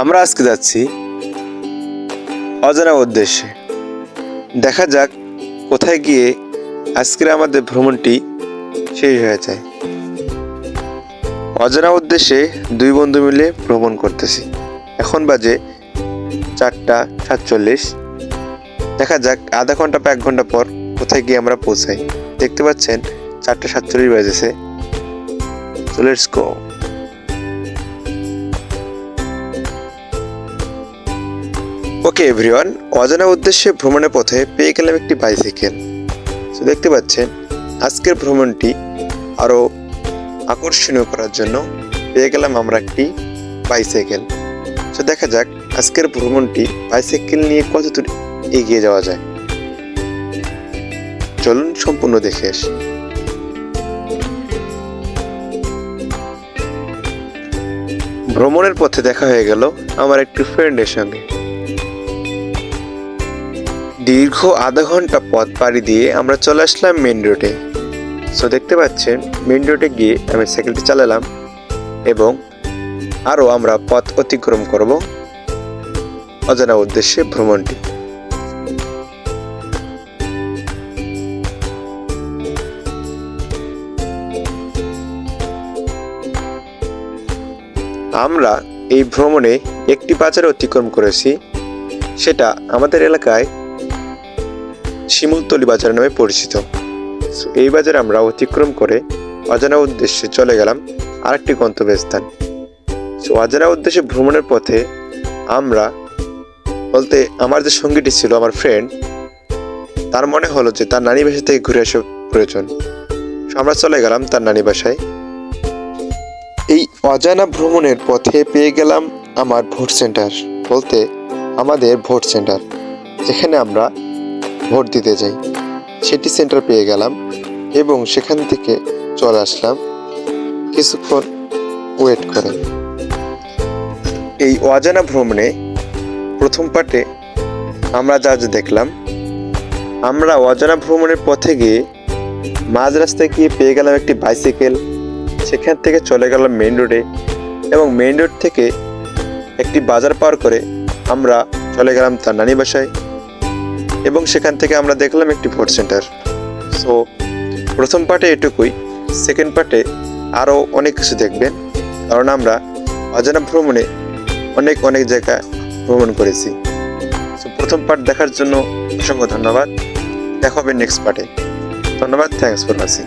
আমরা আজকে যাচ্ছি অজানা উদ্দেশ্যে। দেখা যাক কোথায় গিয়ে আজকের আমাদের ভ্রমণটি শেষ হয়ে যায়। অজানা উদ্দেশ্যে দুই বন্ধু মিলে ভ্রমণ করতেছি। এখন বাজে 4:47। দেখা যাক আধা ঘন্টা বা 1 ঘন্টা পর কোথায় গিয়ে আমরা পৌঁছাই। দেখতে পাচ্ছেন 4:47 বাজেছে। So let's go. Okay everyone, অজানা উদ্দেশ্যে ভ্রমণের পথে পেয়ে গেলাম একটি বাইসাইকেল। সো দেখতে পাচ্ছেন আজকের ভ্রমণটি আরও আকর্ষণীয় করার জন্য পেয়ে গেলাম আমরা একটি বাইসাইকেল। সো দেখা যাক আজকের ভ্রমণটি বাইসাইকেল নিয়ে কতদূর এগিয়ে যাওয়া যায়। চলুন সম্পূর্ণ দেখে আসি। ভ্রমণের পথে দেখা হয়ে গেল আমার একটি ফ্রেন্ডের সঙ্গে। দীর্ঘ আধা ঘন্টা পথ পাড়ি দিয়ে আমরা চলে আসলাম মেন রোডে। সো দেখতে পাচ্ছেন মেন রোডে গিয়ে আমি সাইকেলটি চালালাম এবং আরও আমরা পথ অতিক্রম করব অজানা উদ্দেশ্যে ভ্রমণটি। আমরা এই ভ্রমণে একটি বাজার অতিক্রম করেছি, সেটা আমাদের এলাকায় শিমুলতলি বাজার নামে পরিচিত। এই বাজারে আমরা অতিক্রম করে অজানা উদ্দেশ্যে চলে গেলাম আরেকটি গন্তব্যস্থান। অজানা উদ্দেশ্যে ভ্রমণের পথে আমরা বলতে আমার যে সঙ্গীটি ছিল, আমার ফ্রেন্ড, তার মনে হলো যে তার নানি বাসা থেকে ঘুরে আসা প্রয়োজন। আমরা চলে গেলাম তার নানি বাসায়। এই অজানা ভ্রমণের পথে পেয়ে গেলাম আমার ভোট সেন্টার, বলতে আমাদের ভোট সেন্টার, যেখানে আমরা ভোট দিতে যাই, সেটি সেন্টার পেয়ে গেলাম এবং সেখান থেকে চলে আসলাম কিছুক্ষণ ওয়েট করে। এই অজানা ভ্রমণে প্রথম পার্টে আমরা যা যা দেখলাম, আমরা অজানা ভ্রমণের পথে গিয়ে মাঝ রাস্তায় গিয়ে পেয়ে গেলাম একটি বাইসাইকেল। সেখান থেকে চলে গেলাম মেইন রোডে এবং মেইন রোড থেকে একটি বাজার পার করে আমরা চলে গেলাম তার নানি বাসায় এবং সেখান থেকে আমরা দেখলাম একটি ভোট সেন্টার। সো প্রথম পার্টে এটুকুই। সেকেন্ড পার্টে আরও অনেক কিছু দেখবেন, কারণ আমরা অজানা ভ্রমণে অনেক জায়গা ভ্রমণ করেছি। সো প্রথম পার্ট দেখার জন্য অসংখ্য ধন্যবাদ। দেখা হবে নেক্সট পার্টে। ধন্যবাদ। Thanks for watching.